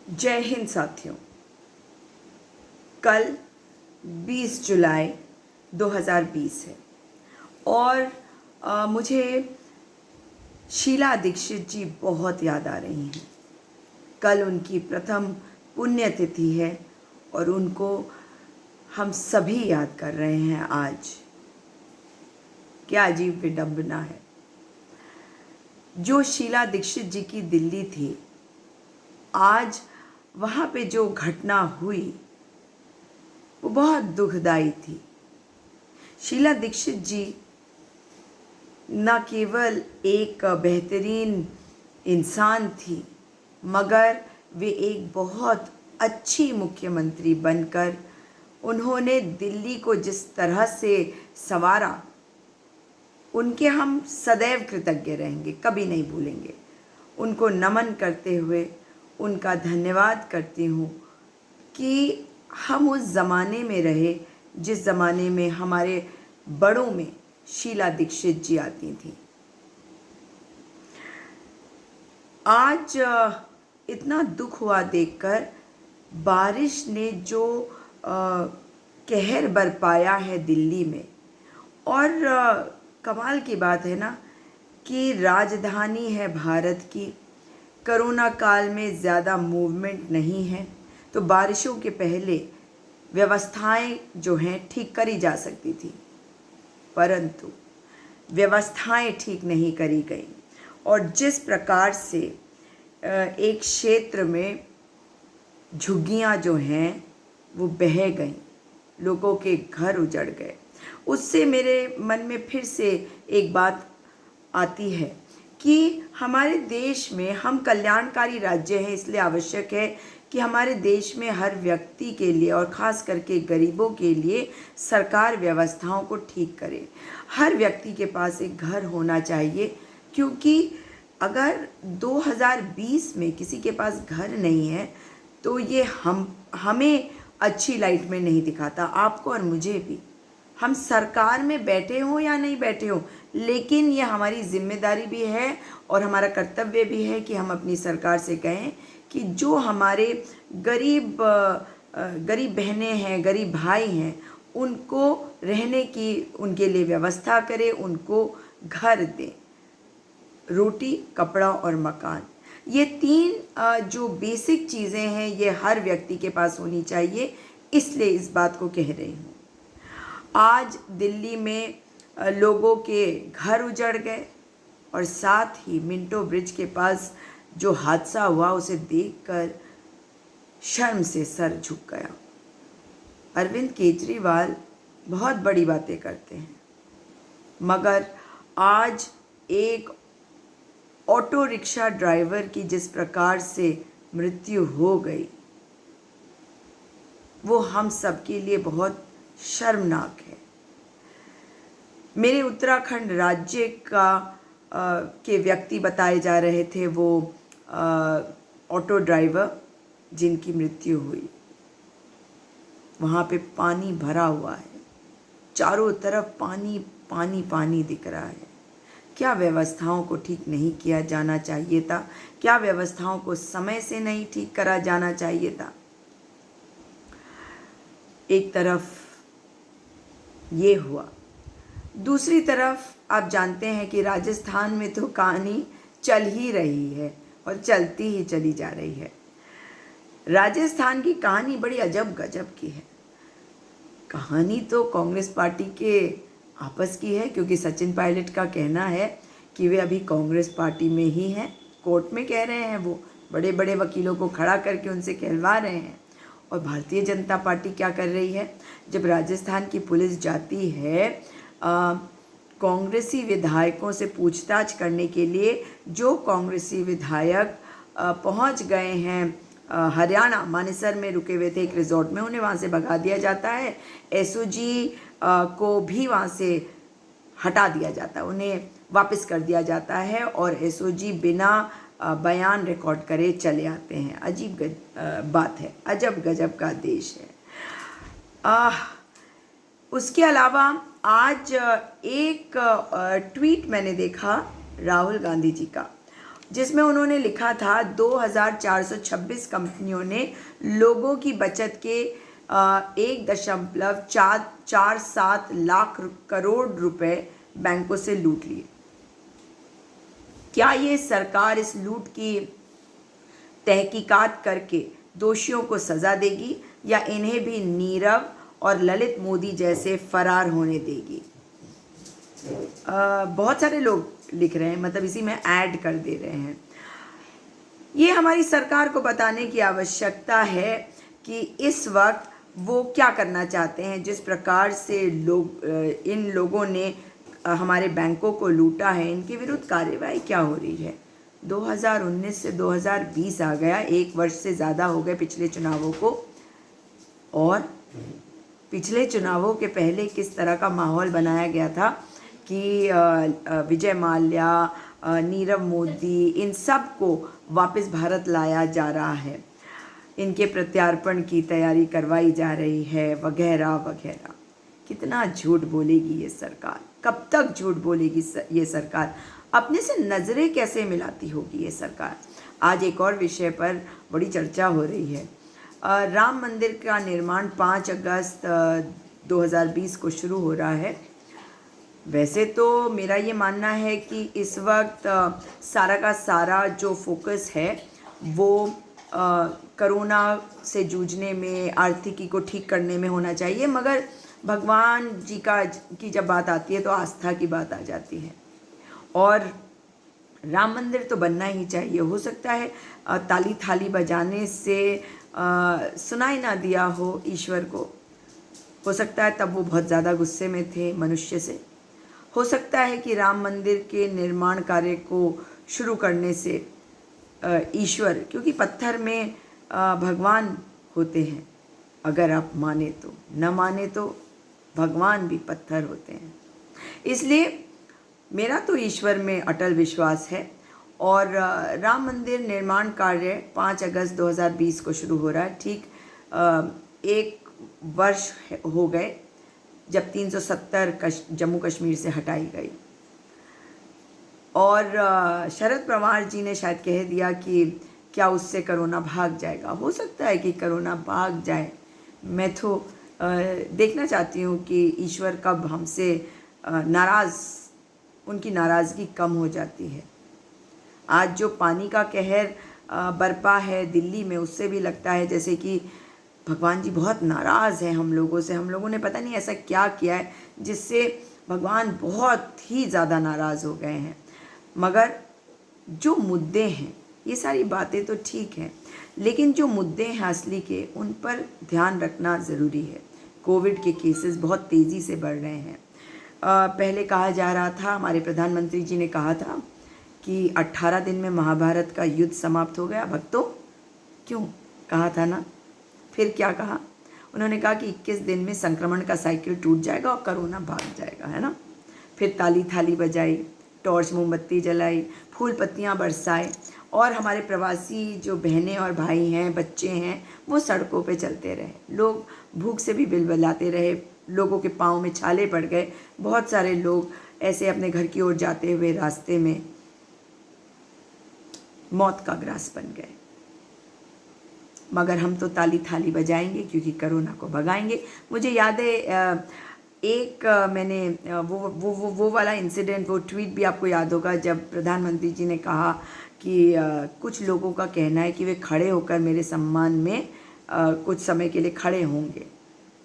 जय हिंद साथियों। कल 20 जुलाई 2020 है और मुझे शीला दीक्षित जी बहुत याद आ रही हैं। कल उनकी प्रथम पुण्यतिथि है और उनको हम सभी याद कर रहे हैं आज। क्या अजीब विडंबना है। जो शीला दीक्षित जी की दिल्ली थी, आज वहाँ पे जो घटना हुई वो बहुत दुखदाई थी। शीला दीक्षित जी न केवल एक बेहतरीन इंसान थी, मगर वे एक बहुत अच्छी मुख्यमंत्री बनकर उन्होंने दिल्ली को जिस तरह से संवारा, उनके हम सदैव कृतज्ञ रहेंगे, कभी नहीं भूलेंगे। उनको नमन करते हुए उनका धन्यवाद करती हूँ कि हम उस ज़माने में रहे जिस ज़माने में हमारे बड़ों में शीला दीक्षित जी आती थी। आज इतना दुख हुआ देखकर। बारिश ने जो कहर बरपाया है दिल्ली में, और कमाल की बात है ना कि राजधानी है भारत की। कोरोना काल में ज़्यादा मूवमेंट नहीं है, तो बारिशों के पहले व्यवस्थाएं जो हैं ठीक करी जा सकती थी, परंतु व्यवस्थाएं ठीक नहीं करी गई। और जिस प्रकार से एक क्षेत्र में झुग्गियां जो हैं वो बह गईं, लोगों के घर उजड़ गए, उससे मेरे मन में फिर से एक बात आती है कि हमारे देश में, हम कल्याणकारी राज्य हैं, इसलिए आवश्यक है कि हमारे देश में हर व्यक्ति के लिए और ख़ास करके गरीबों के लिए सरकार व्यवस्थाओं को ठीक करे। हर व्यक्ति के पास एक घर होना चाहिए, क्योंकि अगर 2020 में किसी के पास घर नहीं है तो ये हमें अच्छी लाइट में नहीं दिखाता, आपको और मुझे भी। हम सरकार में बैठे हों या नहीं बैठे हों, लेकिन ये हमारी जिम्मेदारी भी है और हमारा कर्तव्य भी है कि हम अपनी सरकार से कहें कि जो हमारे गरीब बहनें हैं, गरीब भाई हैं, उनको रहने की उनके लिए व्यवस्था करें, उनको घर दें। रोटी, कपड़ा और मकान, ये तीन जो बेसिक चीज़ें हैं, ये हर व्यक्ति के पास होनी चाहिए। इसलिए इस बात को कह रही हूँ। आज दिल्ली में लोगों के घर उजड़ गए और साथ ही मिंटो ब्रिज के पास जो हादसा हुआ उसे देखकर शर्म से सर झुक गया। अरविंद केजरीवाल बहुत बड़ी बातें करते हैं, मगर आज एक ऑटो रिक्शा ड्राइवर की जिस प्रकार से मृत्यु हो गई, वो हम सब के लिए बहुत शर्मनाक है। मेरे उत्तराखंड राज्य के व्यक्ति बताए जा रहे थे, वो ऑटो ड्राइवर जिनकी मृत्यु हुई। वहाँ पे पानी भरा हुआ है, चारों तरफ पानी पानी पानी दिख रहा है। क्या व्यवस्थाओं को ठीक नहीं किया जाना चाहिए था? क्या व्यवस्थाओं को समय से नहीं ठीक करा जाना चाहिए था? एक तरफ ये हुआ, दूसरी तरफ आप जानते हैं कि राजस्थान में तो कहानी चल ही रही है और चलती ही चली जा रही है। राजस्थान की कहानी बड़ी अजब गजब की है। कहानी तो कांग्रेस पार्टी के आपस की है, क्योंकि सचिन पायलट का कहना है कि वे अभी कांग्रेस पार्टी में ही हैं। कोर्ट में कह रहे हैं, वो बड़े बड़े वकीलों को खड़ा करके उनसे कहलवा रहे हैं। और भारतीय जनता पार्टी क्या कर रही है? जब राजस्थान की पुलिस जाती है कांग्रेसी विधायकों से पूछताछ करने के लिए, जो कांग्रेसी विधायक पहुंच गए हैं हरियाणा, मानेसर में रुके हुए थे एक रिजॉर्ट में, उन्हें वहां से भगा दिया जाता है। एसओजी को भी वहां से हटा दिया जाता है, उन्हें वापस कर दिया जाता है और एसओजी बिना बयान रिकॉर्ड करे चले आते हैं। अजीब बात है, अजब गजब का देश है। उसके अलावा आज एक ट्वीट मैंने देखा राहुल गांधी जी का। जिसमें उन्होंने लिखा था 2426 कंपनियों ने लोगों की बचत के 1.447 लाख करोड़ रुपए बैंकों से लूट लिए। क्या ये सरकार इस लूट की तहकीकात करके दोषियों को सज़ा देगी या इन्हें भी नीरव और ललित मोदी जैसे फरार होने देगी? बहुत सारे लोग लिख रहे हैं, मतलब इसी में ऐड कर दे रहे हैं। ये हमारी सरकार को बताने की आवश्यकता है कि इस वक्त वो क्या करना चाहते हैं। जिस प्रकार से इन लोगों ने हमारे बैंकों को लूटा है, इनके विरुद्ध कार्रवाई क्या हो रही है। 2019 से 2020 आ गया, 1 वर्ष से ज़्यादा हो गए पिछले चुनावों को, और पिछले चुनावों के पहले किस तरह का माहौल बनाया गया था कि विजय माल्या, नीरव मोदी, इन सब को वापस भारत लाया जा रहा है, इनके प्रत्यार्पण की तैयारी करवाई जा रही है, वगैरह वगैरह। कितना झूठ बोलेगी ये सरकार, कब तक झूठ बोलेगी ये सरकार, अपने से नज़रें कैसे मिलाती होगी ये सरकार। आज एक और विषय पर बड़ी चर्चा हो रही है। राम मंदिर का निर्माण 5 अगस्त 2020 को शुरू हो रहा है। वैसे तो मेरा ये मानना है कि इस वक्त सारा का सारा जो फोकस है वो कोरोना से जूझने में, आर्थिकी को ठीक करने में होना चाहिए, मगर भगवान जी की जब बात आती है तो आस्था की बात आ जाती है। और राम मंदिर तो बनना ही चाहिए। हो सकता है ताली थाली बजाने से सुनाई ना दिया हो ईश्वर को सकता है तब वो बहुत ज़्यादा गुस्से में थे मनुष्य से। हो सकता है कि राम मंदिर के निर्माण कार्य को शुरू करने से ईश्वर, क्योंकि पत्थर में भगवान होते हैं, अगर आप माने तो, न माने तो भगवान भी पत्थर होते हैं। इसलिए मेरा तो ईश्वर में अटल विश्वास है। और राम मंदिर निर्माण कार्य 5 अगस्त 2020 को शुरू हो रहा है। ठीक 1 वर्ष हो गए जब 370 जम्मू कश्मीर से हटाई गई। और शरद पवार जी ने शायद कह दिया कि क्या उससे कोरोना भाग जाएगा। हो सकता है कि कोरोना भाग जाए। मैं तो देखना चाहती हूँ कि ईश्वर कब हमसे उनकी नाराज़गी कम हो जाती है। आज जो पानी का कहर बरपा है दिल्ली में, उससे भी लगता है जैसे कि भगवान जी बहुत नाराज़ हैं हम लोगों से। हम लोगों ने पता नहीं ऐसा क्या किया है जिससे भगवान बहुत ही ज़्यादा नाराज़ हो गए हैं। मगर जो मुद्दे हैं, ये सारी बातें तो ठीक हैं, लेकिन जो मुद्दे हैं असली के, उन पर ध्यान रखना ज़रूरी है। कोविड के केसेस बहुत तेज़ी से बढ़ रहे हैं। पहले कहा जा रहा था, हमारे प्रधानमंत्री जी ने कहा था कि 18 दिन में महाभारत का युद्ध समाप्त हो गया। भक्तों, क्यों कहा था ना? फिर क्या कहा उन्होंने? कहा कि 21 दिन में संक्रमण का साइकिल टूट जाएगा और कोरोना भाग जाएगा, है ना। फिर ताली थाली बजाई, टॉर्च मोमबत्ती जलाई, फूल पत्तियाँ बरसाए, और हमारे प्रवासी जो बहनें और भाई हैं, बच्चे हैं, वो सड़कों पे चलते रहे। लोग भूख से भी बिलबिलाते रहे, लोगों के पाँव में छाले पड़ गए। बहुत सारे लोग ऐसे अपने घर की ओर जाते हुए रास्ते में मौत का ग्रास बन गए। मगर हम तो ताली थाली बजाएंगे क्योंकि कोरोना को भगाएंगे। मुझे याद है मैंने वो वाला इंसिडेंट, वो ट्वीट भी आपको याद होगा, जब प्रधानमंत्री जी ने कहा कि कुछ लोगों का कहना है कि वे खड़े होकर मेरे सम्मान में कुछ समय के लिए खड़े होंगे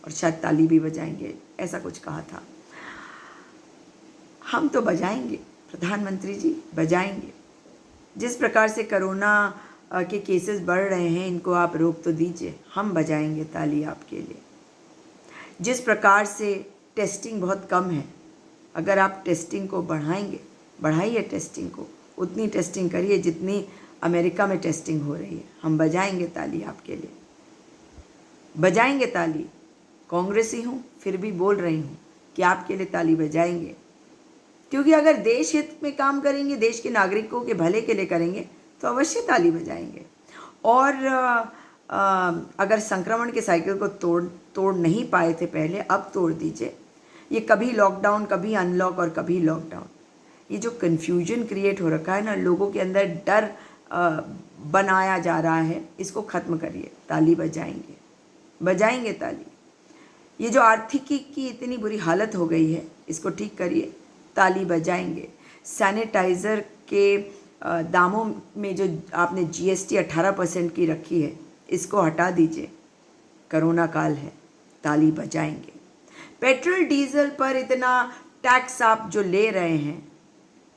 और शायद ताली भी बजाएंगे, ऐसा कुछ कहा था। हम तो बजाएंगे, प्रधानमंत्री जी बजाएंगे। जिस प्रकार से कोरोना के केसेस बढ़ रहे हैं, इनको आप रोक तो दीजिए, हम बजाएंगे ताली आपके लिए। जिस प्रकार से टेस्टिंग बहुत कम है, अगर आप टेस्टिंग को बढ़ाइए टेस्टिंग को, उतनी टेस्टिंग करिए जितनी अमेरिका में टेस्टिंग हो रही है। हम बजाएंगे ताली आपके लिए, बजाएंगे ताली। कांग्रेसी हूँ फिर भी बोल रही हूँ कि आपके लिए ताली बजाएंगे, क्योंकि अगर देश हित में काम करेंगे, देश के नागरिकों के भले के लिए करेंगे, तो अवश्य ताली बजाएंगे। और अगर संक्रमण के साइकिल को तोड़ नहीं पाए थे पहले, अब तोड़ दीजिए। ये कभी लॉकडाउन, कभी अनलॉक और कभी लॉकडाउन, ये जो कन्फ्यूजन क्रिएट हो रखा है ना, लोगों के अंदर डर बनाया जा रहा है, इसको ख़त्म करिए। ताली बजाएंगे, बजाएंगे ताली। ये जो आर्थिकी की इतनी बुरी हालत हो गई है, इसको ठीक करिए, ताली बजाएंगे। सैनिटाइज़र के दामों में जो आपने जीएसटी 18% की रखी है, इसको हटा दीजिए। कोरोना काल है, ताली बजाएंगे। पेट्रोल डीजल पर इतना टैक्स आप जो ले रहे हैं,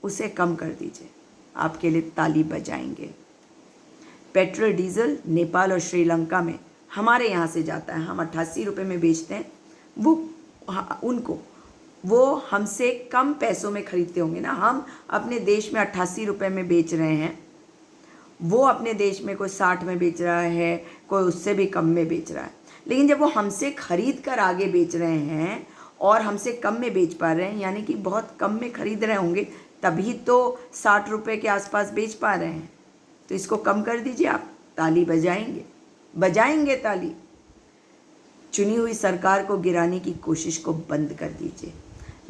उसे कम कर दीजिए, आपके लिए ताली बजाएंगे। पेट्रोल डीजल नेपाल और श्रीलंका में हमारे यहाँ से जाता है, हम 88 रुपये में बेचते हैं, वो हमसे कम पैसों में खरीदते होंगे ना। हम अपने देश में 88 रुपये में बेच रहे हैं, वो अपने देश में कोई 60 में बेच रहा है, कोई उससे भी कम में बेच रहा है। लेकिन जब वो हमसे खरीद कर आगे बेच रहे हैं और हमसे कम में बेच पा रहे हैं, यानी कि बहुत कम में खरीद रहे होंगे, तभी तो 60 रुपये के आसपास बेच पा रहे हैं। तो इसको कम कर दीजिए आप, ताली बजाएंगे, बजाएंगे ताली। चुनी हुई सरकार को गिराने की कोशिश को बंद कर दीजिए।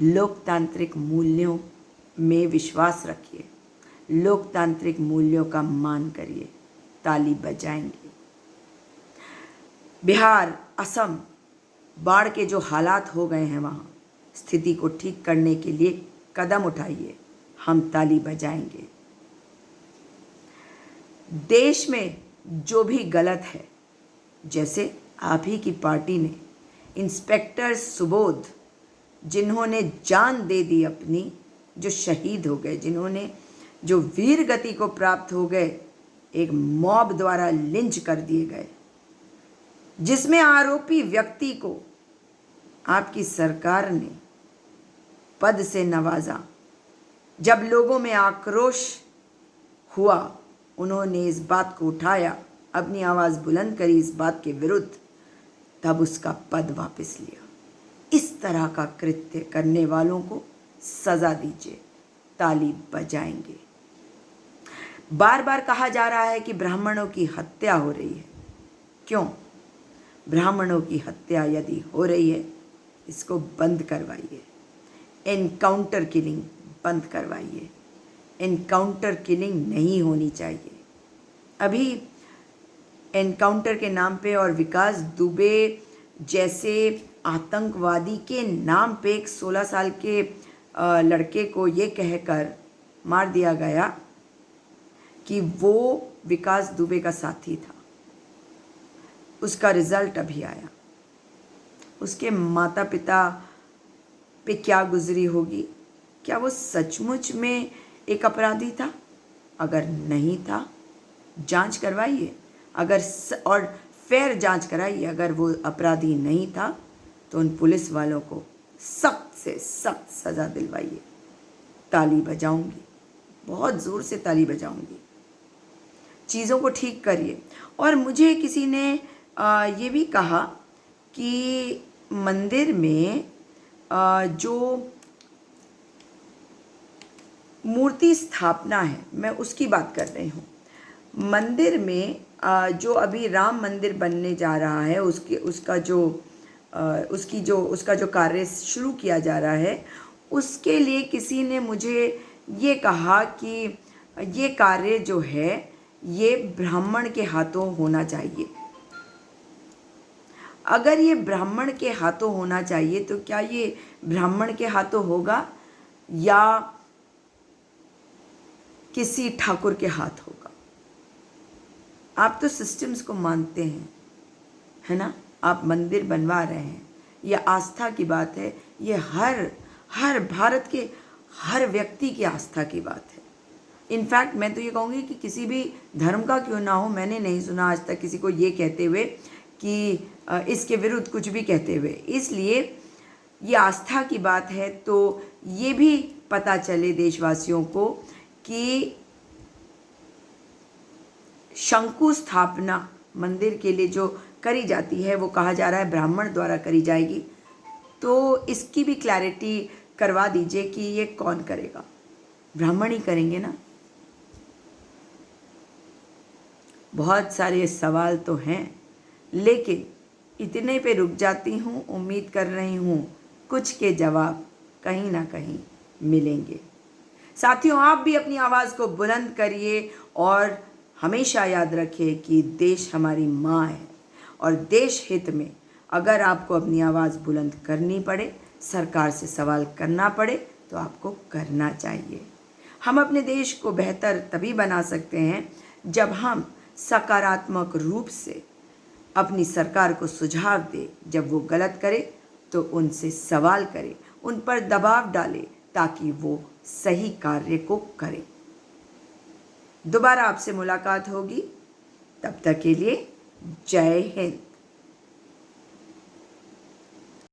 लोकतांत्रिक मूल्यों में विश्वास रखिए, लोकतांत्रिक मूल्यों का मान करिए, ताली बजाएंगे। बिहार, असम, बाढ़ के जो हालात हो गए हैं, वहाँ स्थिति को ठीक करने के लिए कदम उठाइए, हम ताली बजाएंगे। देश में जो भी गलत है, जैसे आप ही की पार्टी ने इंस्पेक्टर सुबोध, जिन्होंने जान दे दी अपनी, जो शहीद हो गए, जिन्होंने जो वीर गति को प्राप्त हो गए, एक मॉब द्वारा लिंच कर दिए गए, जिसमें आरोपी व्यक्ति को आपकी सरकार ने पद से नवाजा। जब लोगों में आक्रोश हुआ, उन्होंने इस बात को उठाया, अपनी आवाज़ बुलंद करी इस बात के विरुद्ध, तब उसका पद वापस लिया। इस तरह का कृत्य करने वालों को सज़ा दीजिए, ताली बजाएंगे। बार बार कहा जा रहा है कि ब्राह्मणों की हत्या हो रही है। क्यों? ब्राह्मणों की हत्या यदि हो रही है, इसको बंद करवाइए। एनकाउंटर किलिंग बंद करवाइए। एनकाउंटर किलिंग नहीं होनी चाहिए। अभी एनकाउंटर के नाम पे और विकास दुबे जैसे आतंकवादी के नाम पे एक 16 साल के लड़के को ये कहकर मार दिया गया कि वो विकास दुबे का साथी था। उसका रिज़ल्ट अभी आया। उसके माता पिता पे क्या गुजरी होगी? क्या वो सचमुच में एक अपराधी था? अगर नहीं था, जांच करवाइए, और फेयर जांच कराइए। अगर वो अपराधी नहीं था, तो उन पुलिस वालों को सख्त से सख्त सज़ा दिलवाइए। ताली बजाऊंगी, बहुत ज़ोर से ताली बजाऊंगी। चीज़ों को ठीक करिए। और मुझे किसी ने ये भी कहा कि मंदिर में जो मूर्ति स्थापना है, मैं उसकी बात कर रही हूँ। मंदिर में जो अभी राम मंदिर बनने जा रहा है, उसका जो कार्य शुरू किया जा रहा है, उसके लिए किसी ने मुझे ये कहा कि ये कार्य जो है, ये ब्राह्मण के हाथों होना चाहिए। अगर ये ब्राह्मण के हाथों होना चाहिए, तो क्या ये ब्राह्मण के हाथों होगा या किसी ठाकुर के हाथ होगा? आप तो सिस्टम्स को मानते हैं, है ना? आप मंदिर बनवा रहे हैं, ये आस्था की बात है। ये हर भारत के हर व्यक्ति की आस्था की बात है। इनफैक्ट मैं तो ये कहूँगी कि किसी भी धर्म का क्यों ना हो, मैंने नहीं सुना आज तक किसी को ये कहते हुए कि इसके विरुद्ध कुछ भी कहते हुए। इसलिए ये आस्था की बात है, तो ये भी पता चले देशवासियों को कि शंकु स्थापना मंदिर के लिए जो करी जाती है, वो कहा जा रहा है ब्राह्मण द्वारा करी जाएगी। तो इसकी भी क्लैरिटी करवा दीजिए कि ये कौन करेगा? ब्राह्मण ही करेंगे ना? बहुत सारे सवाल तो हैं, लेकिन इतने पे रुक जाती हूँ। उम्मीद कर रही हूँ कुछ के जवाब कहीं ना कहीं मिलेंगे। साथियों, आप भी अपनी आवाज़ को बुलंद करिए और हमेशा याद रखिए कि देश हमारी माँ है और देश हित में अगर आपको अपनी आवाज़ बुलंद करनी पड़े, सरकार से सवाल करना पड़े, तो आपको करना चाहिए। हम अपने देश को बेहतर तभी बना सकते हैं जब हम सकारात्मक रूप से अपनी सरकार को सुझाव दें। जब वो गलत करे तो उनसे सवाल करें, उन पर दबाव डालें ताकि वो सही कार्य को करें। दोबारा आपसे मुलाकात होगी, तब तक के लिए जय हिंद।